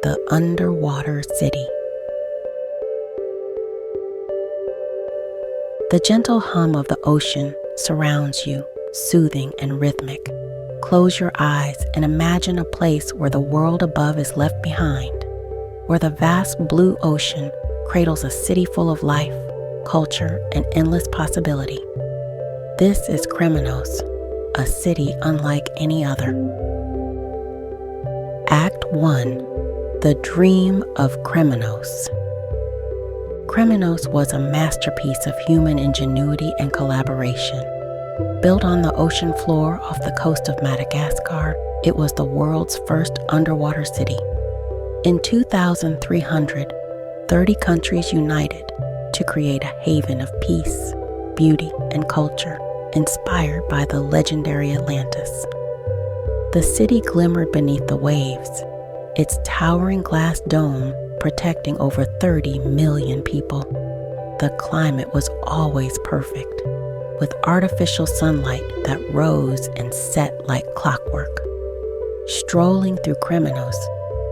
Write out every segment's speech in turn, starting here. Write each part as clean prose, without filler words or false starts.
the underwater city. The gentle hum of the ocean surrounds you, soothing and rhythmic. Close your eyes and imagine a place where the world above is left behind, where the vast blue ocean cradles a city full of life, culture, and endless possibility. This is Creminos, a city unlike any other. Act 1. The Dream of Creminos. Creminos was a masterpiece of human ingenuity and collaboration. Built on the ocean floor off the coast of Madagascar, it was the world's first underwater city. In 2300, 30 countries united to create a haven of peace, beauty, and culture inspired by the legendary Atlantis. The city glimmered beneath the waves, its towering glass dome protecting over 30 million people. The climate was always perfect, with artificial sunlight that rose and set like clockwork. Strolling through Creminos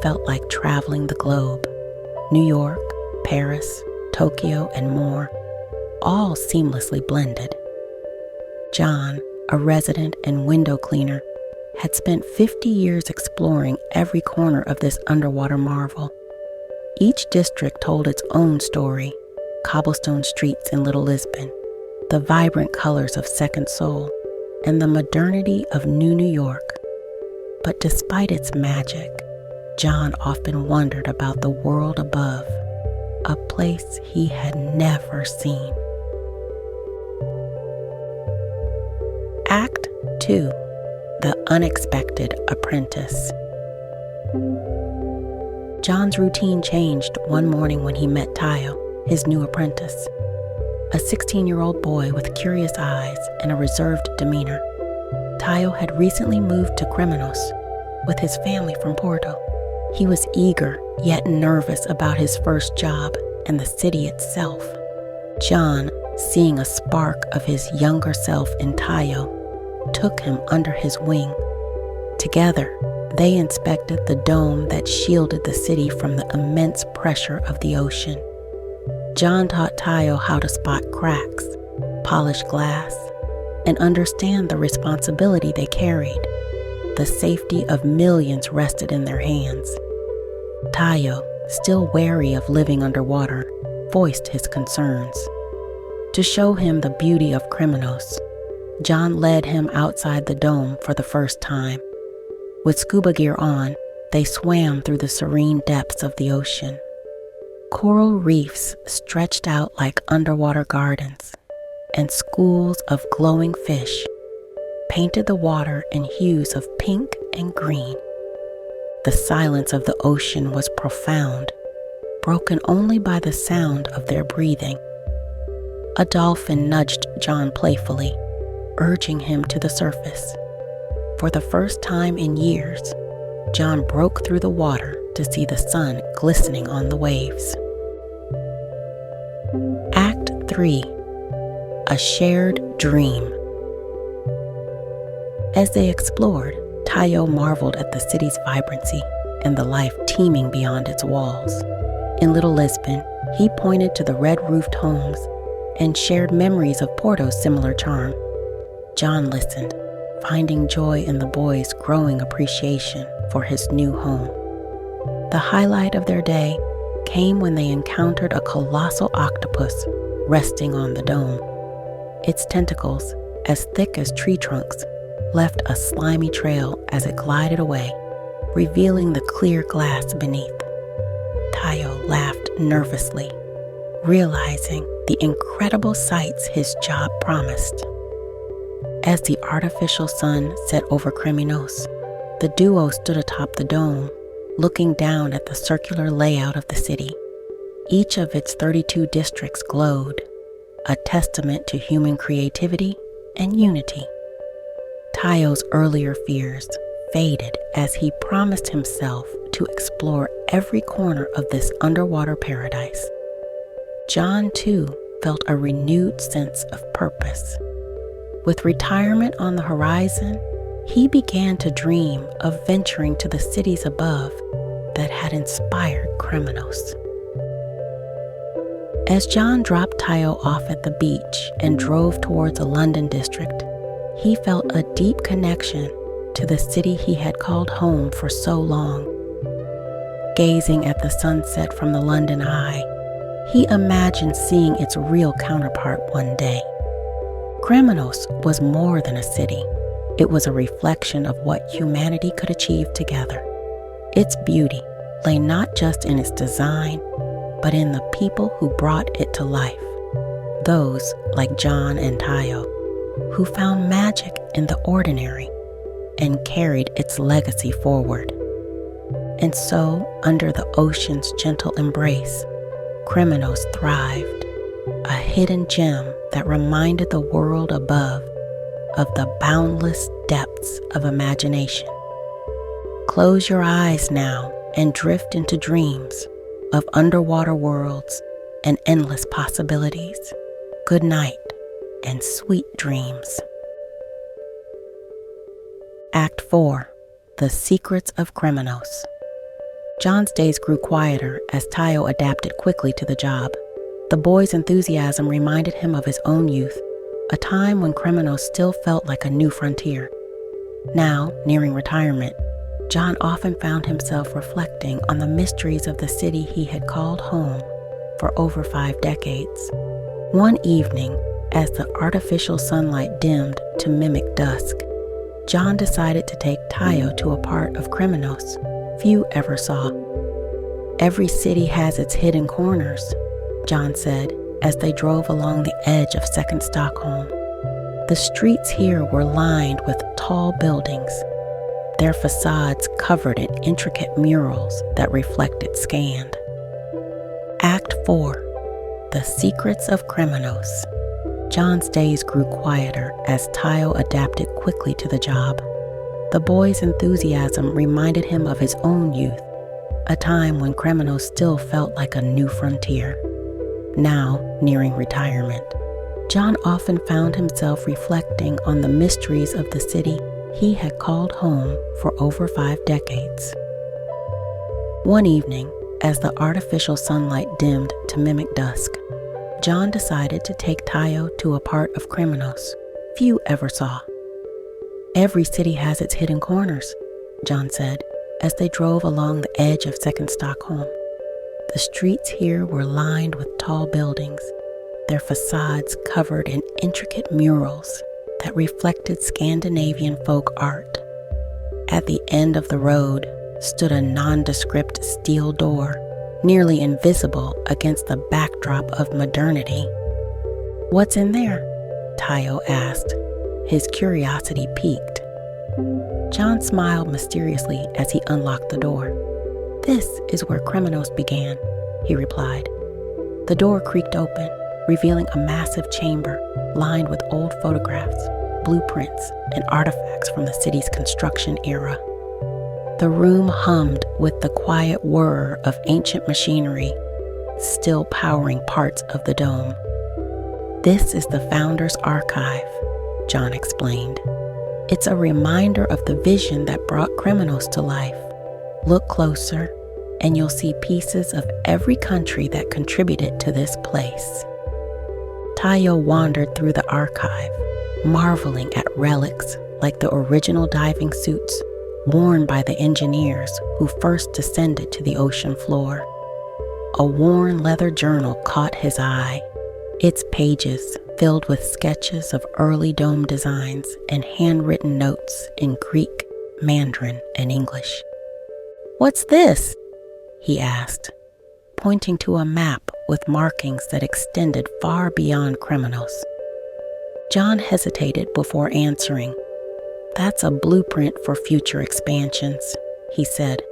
felt like traveling the globe. New York, Paris, Tokyo, and more, all seamlessly blended. John, a resident and window cleaner, had spent 50 years exploring every corner of this underwater marvel. Each district told its own story: cobblestone streets in Little Lisbon, the vibrant colors of Second Seoul, and the modernity of New York. But despite its magic, John often wondered about the world above, a place he had never seen. Act 2. The Unexpected Apprentice. John's routine changed one morning when he met Tayo, his new apprentice, a 16-year-old boy with curious eyes and a reserved demeanor. Tayo had recently moved to Creminos with his family from Porto. He was eager yet nervous about his first job and the city itself. John, seeing a spark of his younger self in Tayo, took him under his wing. Together, they inspected the dome that shielded the city from the immense pressure of the ocean. John taught Tayo how to spot cracks, polish glass, and understand the responsibility they carried. The safety of millions rested in their hands. Tayo, still wary of living underwater, voiced his concerns. To show him the beauty of Creminos, John led him outside the dome for the first time. With scuba gear on, they swam through the serene depths of the ocean. Coral reefs stretched out like underwater gardens, and schools of glowing fish painted the water in hues of pink and green. The silence of the ocean was profound, broken only by the sound of their breathing. A dolphin nudged John playfully, urging him to the surface. For the first time in years, John broke through the water to see the sun glistening on the waves. Act 3. A Shared Dream. As they explored, Tayo marveled at the city's vibrancy and the life teeming beyond its walls. In Little Lisbon, he pointed to the red-roofed homes and shared memories of Porto's similar charm. John listened, finding joy in the boy's growing appreciation for his new home. The highlight of their day came when they encountered a colossal octopus resting on the dome. Its tentacles, as thick as tree trunks, left a slimy trail as it glided away, revealing the clear glass beneath. Tayo laughed nervously, realizing the incredible sights his job promised. As the artificial sun set over Creminos, the duo stood atop the dome, looking down at the circular layout of the city. Each of its 32 districts glowed, a testament to human creativity and unity. Tayo's earlier fears faded as he promised himself to explore every corner of this underwater paradise. John, too, felt a renewed sense of purpose. With retirement on the horizon, he began to dream of venturing to the cities above that had inspired Creminos. As John dropped Tayo off at the beach and drove towards a London district, he felt a deep connection to the city he had called home for so long. Gazing at the sunset from the London Eye, he imagined seeing its real counterpart one day. Creminos was more than a city. It was a reflection of what humanity could achieve together. Its beauty lay not just in its design, but in the people who brought it to life. Those like John and Tayo, who found magic in the ordinary and carried its legacy forward. And so, under the ocean's gentle embrace, Creminos thrived, a hidden gem that reminded the world above of the boundless depths of imagination. Close your eyes now and drift into dreams of underwater worlds and endless possibilities. Good night and sweet dreams. Act 4. The Secrets of Creminos. John's days grew quieter as Tayo adapted quickly to the job. The boy's enthusiasm reminded him of his own youth, a time when Creminos still felt like a new frontier. Now, nearing retirement, John often found himself reflecting on the mysteries of the city he had called home for over 5 decades. One evening, as the artificial sunlight dimmed to mimic dusk, John decided to take Tayo to a part of Creminos few ever saw. Every city has its hidden corners, John said as they drove along the edge of Second Stockholm. The streets here were lined with tall buildings, their facades covered in intricate murals that reflected scanned. Act 4. The Secrets of Creminos. John's days grew quieter as Tayo adapted quickly to the job. The boy's enthusiasm reminded him of his own youth, a time when Creminos still felt like a new frontier. Now, nearing retirement, John often found himself reflecting on the mysteries of the city he had called home for over 5 decades. One evening, as the artificial sunlight dimmed to mimic dusk, John decided to take Tayo to a part of Creminos few ever saw. Every city has its hidden corners, John said as they drove along the edge of Second Stockholm. The streets here were lined with tall buildings, their facades covered in intricate murals that reflected Scandinavian folk art. At the end of the road stood a nondescript steel door, nearly invisible against the backdrop of modernity. "What's in there?" Tayo asked, his curiosity piqued. John smiled mysteriously as he unlocked the door. "This is where Creminos began," he replied. The door creaked open, revealing a massive chamber lined with old photographs, blueprints, and artifacts from the city's construction era. The room hummed with the quiet whir of ancient machinery, still powering parts of the dome. "This is the Founder's Archive," John explained. "It's a reminder of the vision that brought Creminos to life. Look closer, and you'll see pieces of every country that contributed to this place." Tayo wandered through the archive, marveling at relics like the original diving suits worn by the engineers who first descended to the ocean floor. A worn leather journal caught his eye, its pages filled with sketches of early dome designs and handwritten notes in Greek, Mandarin, and English. "What's this?" he asked, pointing to a map with markings that extended far beyond Creminos. John hesitated before answering. "That's a blueprint for future expansions," he said.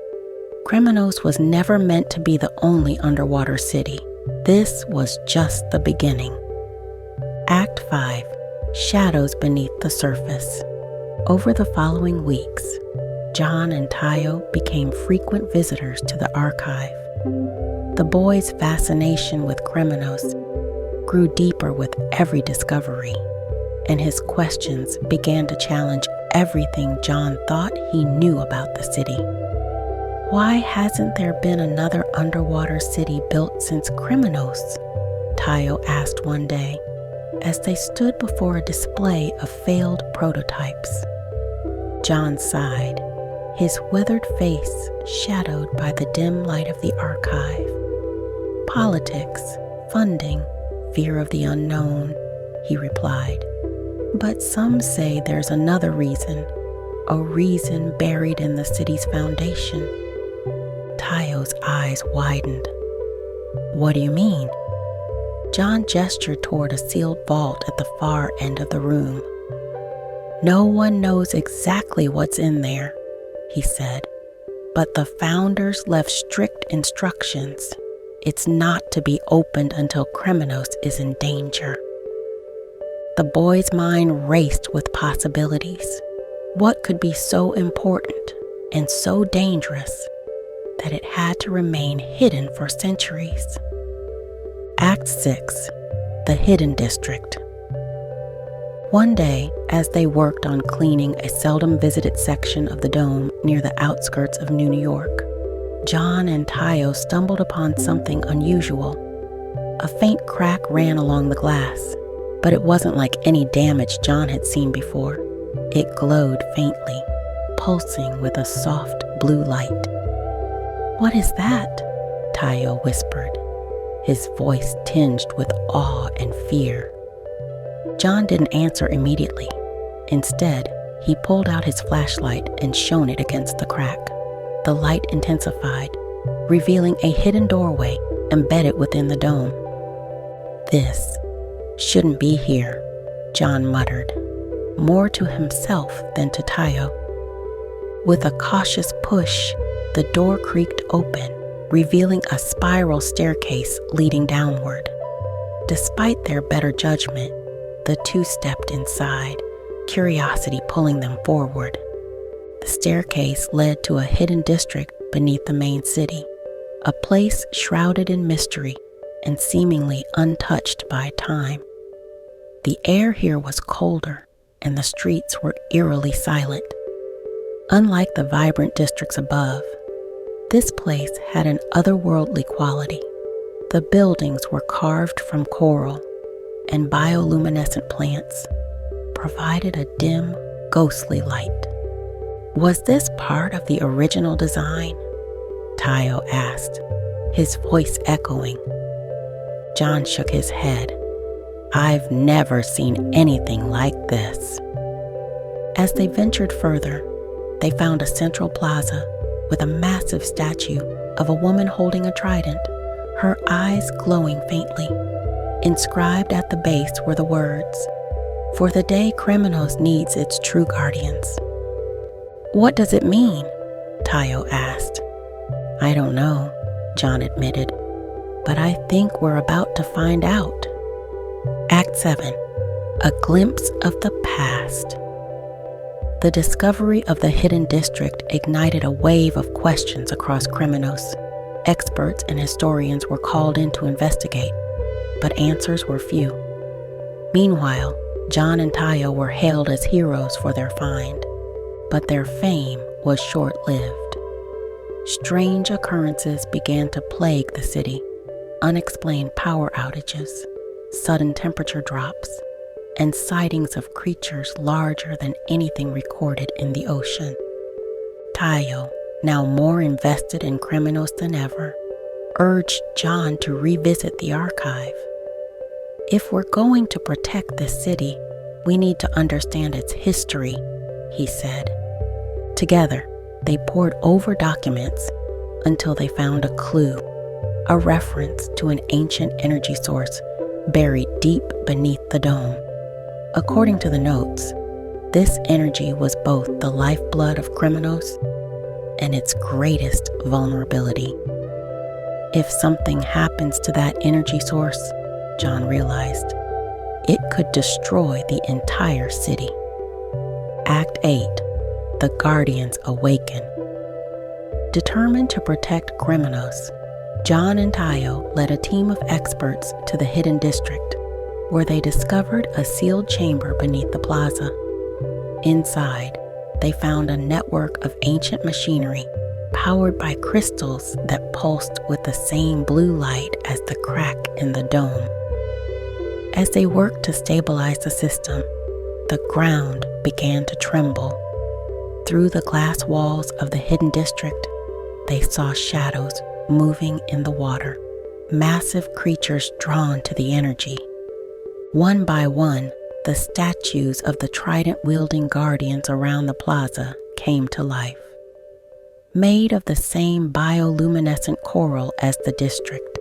"Creminos was never meant to be the only underwater city. This was just the beginning." Act 5. Shadows Beneath the Surface. Over the following weeks, John and Tayo became frequent visitors to the archive. The boy's fascination with Creminos grew deeper with every discovery, and his questions began to challenge everything John thought he knew about the city. Why hasn't there been another underwater city built since Creminos? Tayo asked one day as they stood before a display of failed prototypes. John sighed, his weathered face shadowed by the dim light of the archive. Politics, funding, fear of the unknown, he replied. But some say there's another reason, a reason buried in the city's foundation. Tayo's eyes widened. What do you mean? John gestured toward a sealed vault at the far end of the room. No one knows exactly what's in there, he said, but the founders left strict instructions. It's not to be opened until Creminos is in danger. The boy's mind raced with possibilities. What could be so important and so dangerous that it had to remain hidden for centuries? Act 6, The Hidden District. One day, as they worked on cleaning a seldom visited section of the dome near the outskirts of New York, John and Tayo stumbled upon something unusual. A faint crack ran along the glass, but it wasn't like any damage John had seen before. It glowed faintly, pulsing with a soft blue light. "What is that?" Tayo whispered, his voice tinged with awe and fear. John didn't answer immediately. Instead, he pulled out his flashlight and shone it against the crack. The light intensified, revealing a hidden doorway embedded within the dome. "This shouldn't be here," John muttered, more to himself than to Tayo. With a cautious push, the door creaked open, revealing a spiral staircase leading downward. Despite their better judgment, the two stepped inside, curiosity pulling them forward. The staircase led to a hidden district beneath the main city, a place shrouded in mystery and seemingly untouched by time. The air here was colder, and the streets were eerily silent. Unlike the vibrant districts above, this place had an otherworldly quality. The buildings were carved from coral, and bioluminescent plants provided a dim, ghostly light. Was this part of the original design? Tayo asked, his voice echoing. John shook his head. "I've never seen anything like this." As they ventured further, they found a central plaza with a massive statue of a woman holding a trident, her eyes glowing faintly. Inscribed at the base were the words, "For the day Creminos needs its true guardians." "What does it mean?" Tayo asked. "I don't know," John admitted, "but I think we're about to find out." Act 7, A Glimpse of the Past. The discovery of the hidden district ignited a wave of questions across Creminos. Experts and historians were called in to investigate, but answers were few. Meanwhile, John and Tayo were hailed as heroes for their find, but their fame was short-lived. Strange occurrences began to plague the city: unexplained power outages, sudden temperature drops, and sightings of creatures larger than anything recorded in the ocean. Tayo, now more invested in Creminos than ever, urged John to revisit the archive. "If we're going to protect this city, we need to understand its history," he said. Together, they pored over documents until they found a clue, a reference to an ancient energy source buried deep beneath the dome. According to the notes, this energy was both the lifeblood of Creminos and its greatest vulnerability. If something happens to that energy source, John realized, it could destroy the entire city. Act 8, The Guardians Awaken. Determined to protect Creminos, John and Tayo led a team of experts to the hidden district, where they discovered a sealed chamber beneath the plaza. Inside, they found a network of ancient machinery, powered by crystals that pulsed with the same blue light as the crack in the dome. As they worked to stabilize the system, the ground began to tremble. Through the glass walls of the hidden district, they saw shadows moving in the water, massive creatures drawn to the energy. One by one, the statues of the trident-wielding guardians around the plaza came to life. Made of the same bioluminescent coral as the district,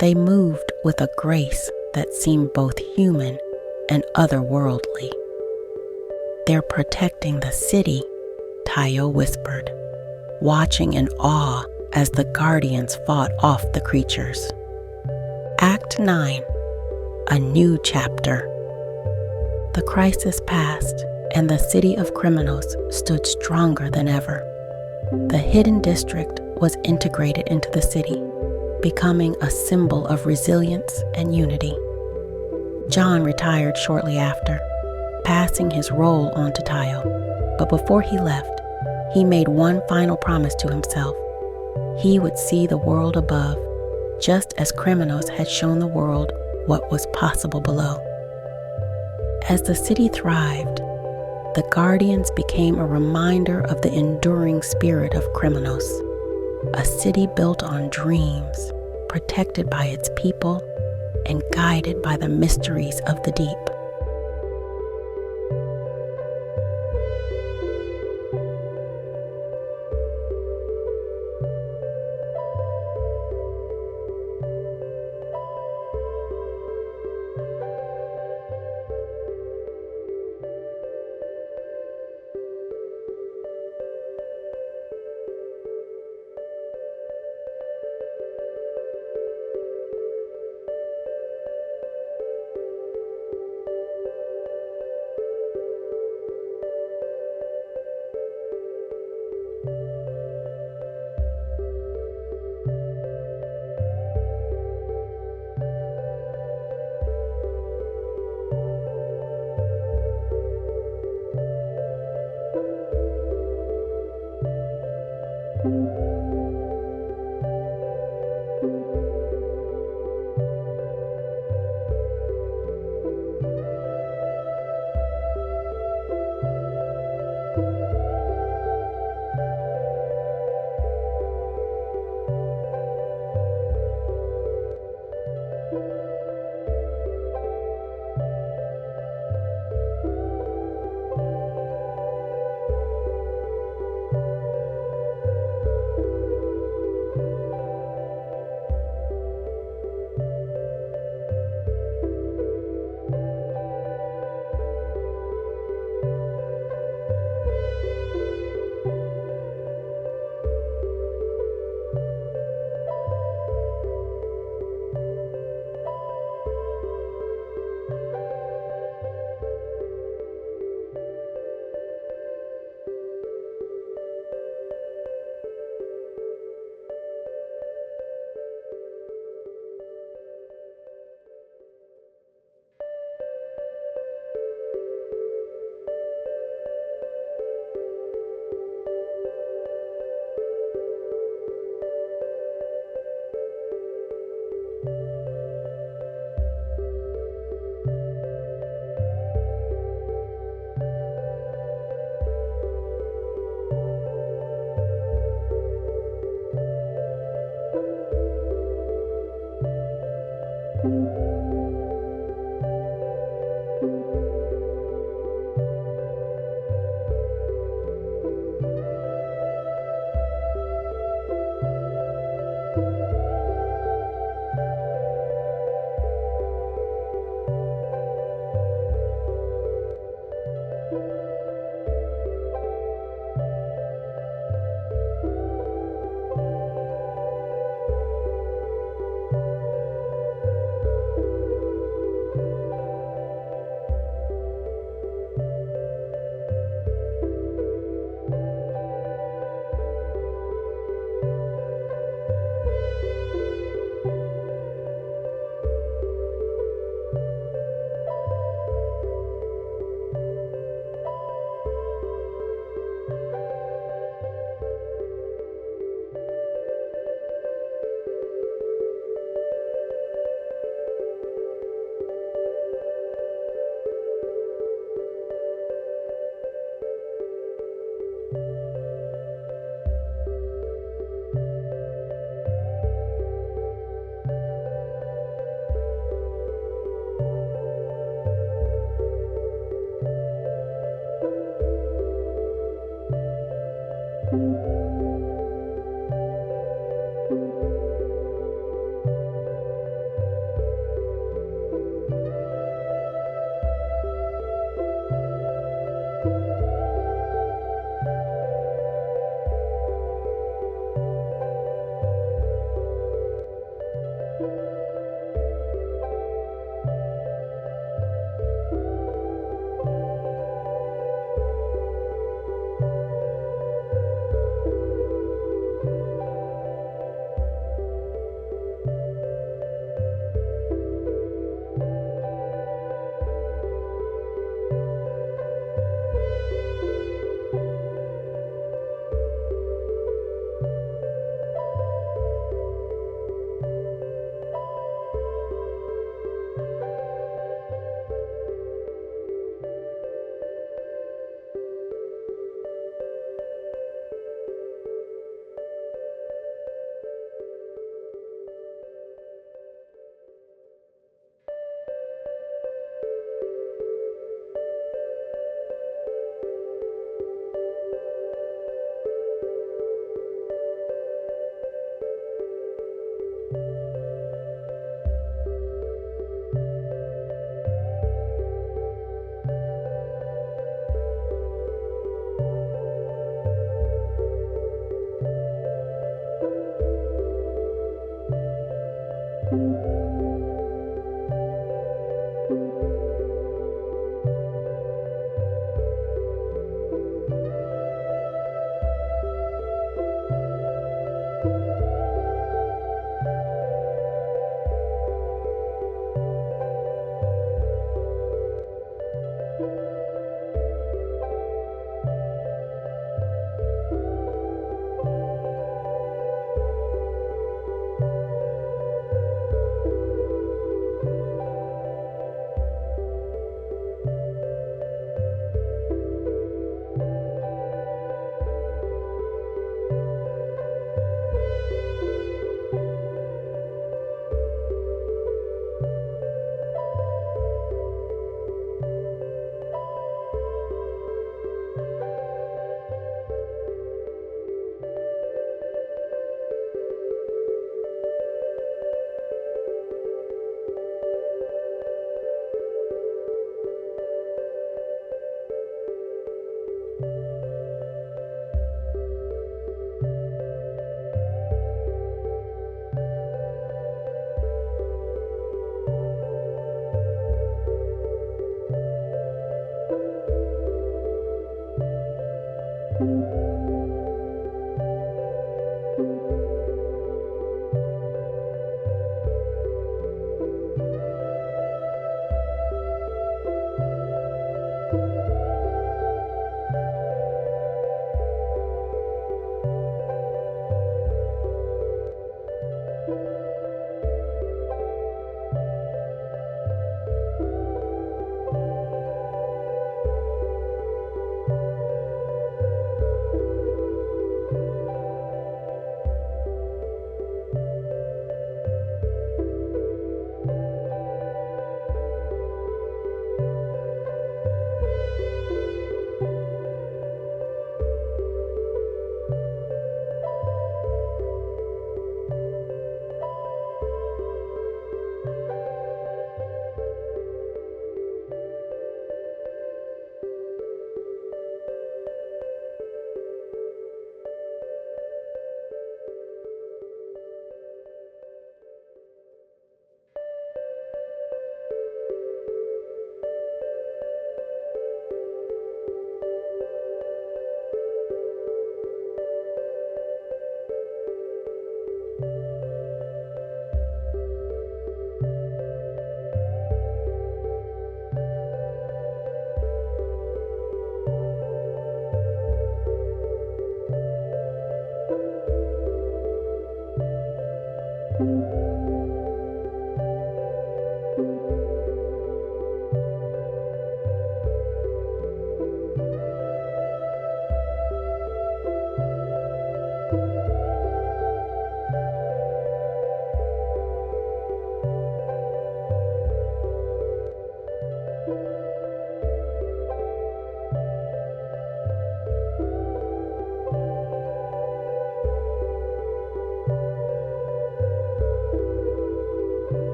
they moved with a grace that seemed both human and otherworldly. "They're protecting the city," Tayo whispered, watching in awe as the guardians fought off the creatures. Act 9. A new chapter. The crisis passed, and the city of Creminos stood stronger than ever. The hidden district was integrated into the city, becoming a symbol of resilience and unity. John retired shortly after, passing his role on to Tayo. But before he left, he made one final promise to himself. He would see the world above, just as Creminos had shown the world what was possible below. As the city thrived, the Guardians became a reminder of the enduring spirit of Creminos, a city built on dreams, protected by its people, and guided by the mysteries of the deep.